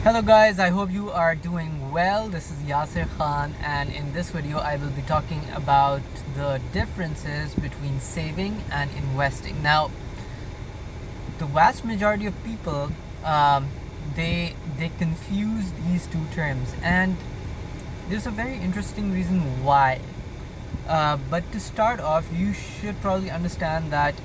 Hello guys, I hope you are doing well. This is Yasir Khan, and in this video I will be talking about the differences between saving and investing. Now, the vast majority of people they confuse these two terms, and there's a very interesting reason why. But to start off, you should probably understand that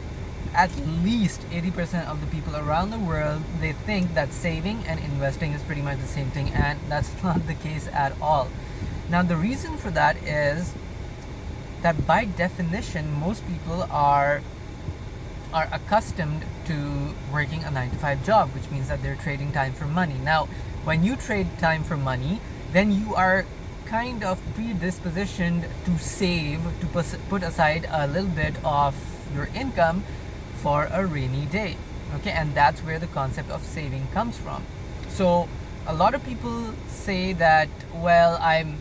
at least 80% of the people around the world, they think that saving and investing is pretty much the same thing, and that's not the case at all. Now, the reason for that is that by definition, most people are accustomed to working a 9 to 5 job, which means that they're trading time for money. Now, when you trade time for money, then you are kind of predispositioned to save, to put aside a little bit of your income for a rainy day. Okay, and that's where the concept of saving comes from. So a lot of people say that, well, I'm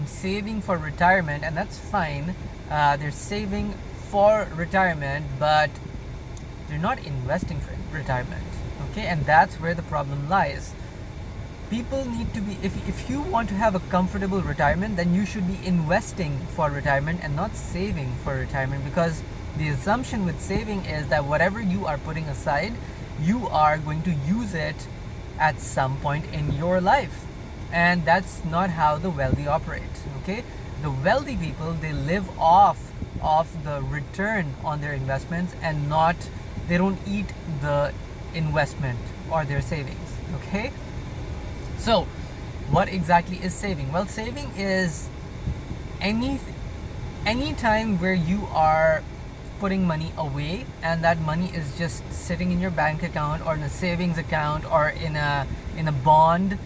saving for retirement, and that's fine. They're saving for retirement, but they're not investing for retirement. Okay, and that's where the problem lies. People need to be, if you want to have a comfortable retirement, then you should be investing for retirement and not saving for retirement, because the assumption with saving is that whatever you are putting aside, you are going to use it at some point in your life, and that's not how the wealthy operate. Okay, the wealthy people, they live off of the return on their investments, and not, they don't eat the investment or their savings. Okay, so what exactly is saving? Well, saving is any time where you are putting money away, and that money is just sitting in your bank account or in a savings account or in a bond.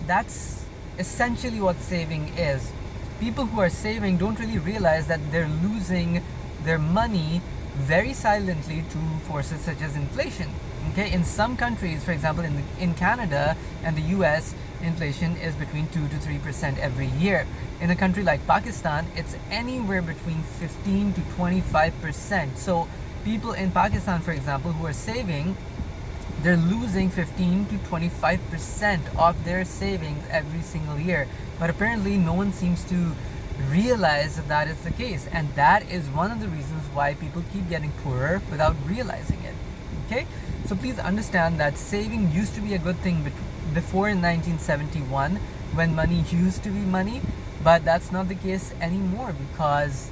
That's essentially what saving is. People who are saving don't really realize that they're losing their money very silently to forces such as inflation. Okay, in some countries, for example, in Canada and the US, inflation is between 2 to 3% every year. In a country like Pakistan, it's anywhere between 15 to 25%. So people in Pakistan, for example, who are saving, they're losing 15 to 25% of their savings every single year. But apparently no one seems to realize that that is the case, and that is one of the reasons why people keep getting poorer without realizing it. Okay, so please understand that saving used to be a good thing before in 1971, when money used to be money, but that's not the case anymore, because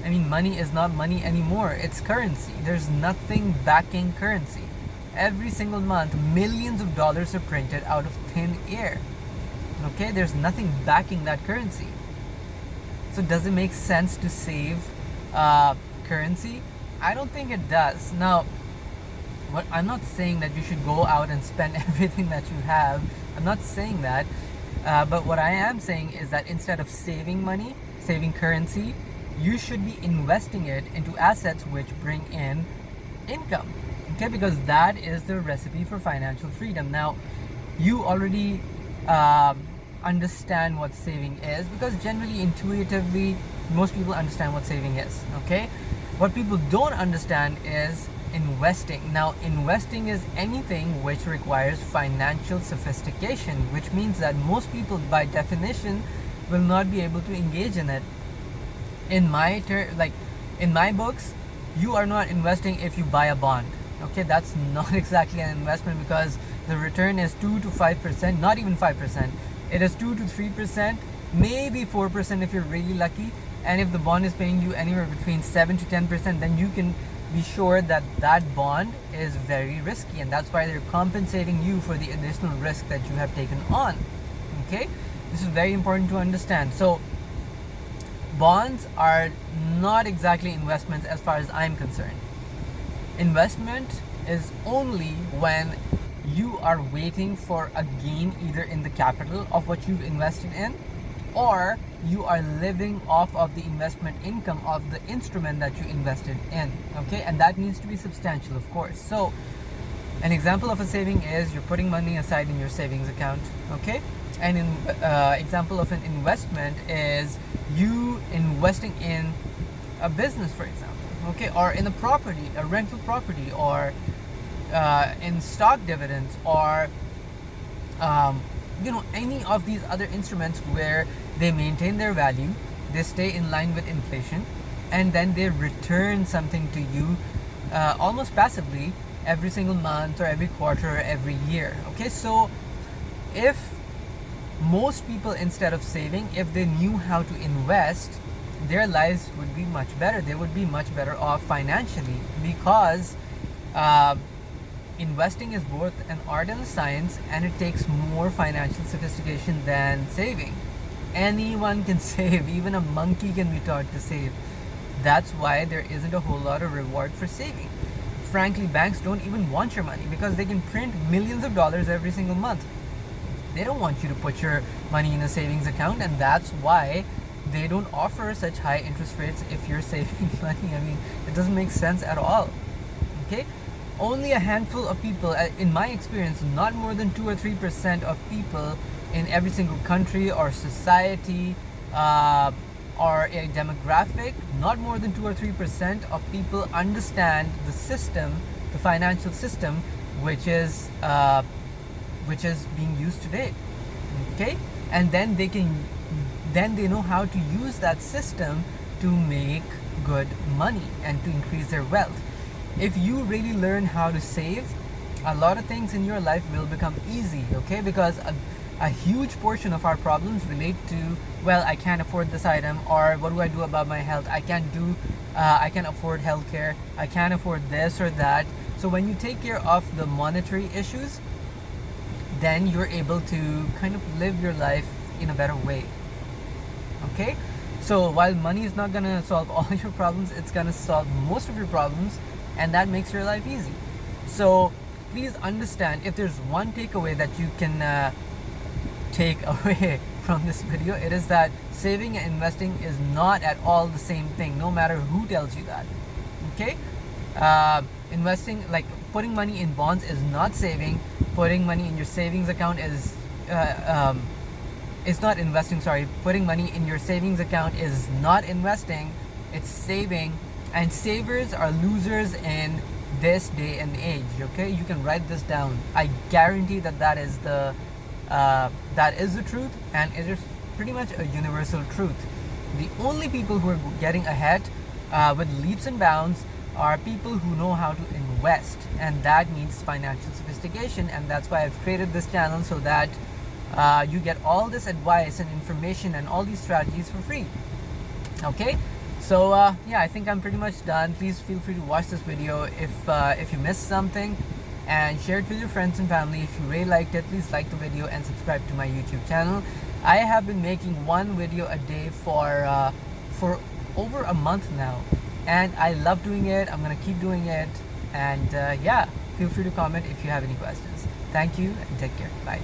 money is not money anymore. It's currency. There's nothing backing currency. Every single month, millions of dollars are printed out of thin air. Okay, there's nothing backing that currency. So does it make sense to save currency? I don't think it does. Now, I'm not saying that you should go out and spend everything that you have. I'm not saying that. But what I am saying is that instead of saving money, saving currency, you should be investing it into assets which bring in income. Okay, because that is the recipe for financial freedom. Now, you already understand what saving is, because generally, intuitively, most people understand what saving is. Okay, what people don't understand is investing. Now, investing is anything which requires financial sophistication, which means that most people by definition will not be able to engage in it. In my in my books, you are not investing if you buy a bond. Okay, that's not exactly an investment, because the return is 2 to 5%, not even 5%. It is 2 to 3%, maybe 4% if you're really lucky. And if the bond is paying you anywhere between 7 to 10%, then you can be sure that that bond is very risky, and that's why they're compensating you for the additional risk that you have taken on. Okay, this is very important to understand. So bonds are not exactly investments as far as I'm concerned. Investment is only when you are waiting for a gain, either in the capital of what you've invested in, or you are living off of the investment income of the instrument that you invested in. Okay, and that needs to be substantial, of course. So an example of a saving is you're putting money aside in your savings account. Okay, and an example of an investment is you investing in a business, for example. Okay, or in a property, a rental property, or in stock dividends, or any of these other instruments where they maintain their value, they stay in line with inflation, and then they return something to you almost passively every single month or every quarter or every year. Okay, so if most people, instead of saving, if they knew how to invest, their lives would be much better. They would be much better off financially, because investing is both an art and a science, and it takes more financial sophistication than saving. Anyone can save, even a monkey can be taught to save. That's why there isn't a whole lot of reward for saving. Frankly, banks don't even want your money because they can print millions of dollars every single month. They don't want you to put your money in a savings account, and that's why they don't offer such high interest rates if you're saving money. I mean, it doesn't make sense at all. Okay, only a handful of people, in my experience, not more than 2 or 3% of people in every single country or society or a demographic, not more than 2 or 3% of people understand the system, the financial system, which is being used today. Okay, and then they know how to use that system to make good money and to increase their wealth. If you really learn how to save, a lot of things in your life will become easy. Okay, because a huge portion of our problems relate to, well, I can't afford this item, or what do I do about my health? I can't afford healthcare, I can't afford this or that. So when you take care of the monetary issues, then you're able to kind of live your life in a better way. Okay, so while money is not gonna solve all your problems, it's gonna solve most of your problems, and that makes your life easy. So please understand, if there's one takeaway that you can take away from this video, it is that saving and investing is not at all the same thing, no matter who tells you that. Okay, investing, like putting money in bonds, is not saving. Putting money in your savings account is not investing. Sorry, putting money in your savings account is not investing, it's saving. And savers are losers in this day and age. Okay, you can write this down. I guarantee that is the truth, and it is pretty much a universal truth. The only people who are getting ahead with leaps and bounds are people who know how to invest, and that needs financial sophistication. And that's why I've created this channel, so that you get all this advice and information and all these strategies for free. Okay, so yeah, I think I'm pretty much done. Please feel free to watch this video if you missed something, and share it with your friends and family. If you really liked it, please like the video and subscribe to my YouTube channel. I have been making one video a day for over a month now, and I love doing it. I'm gonna keep doing it, and yeah, feel free to comment if you have any questions. Thank you, and take care. Bye.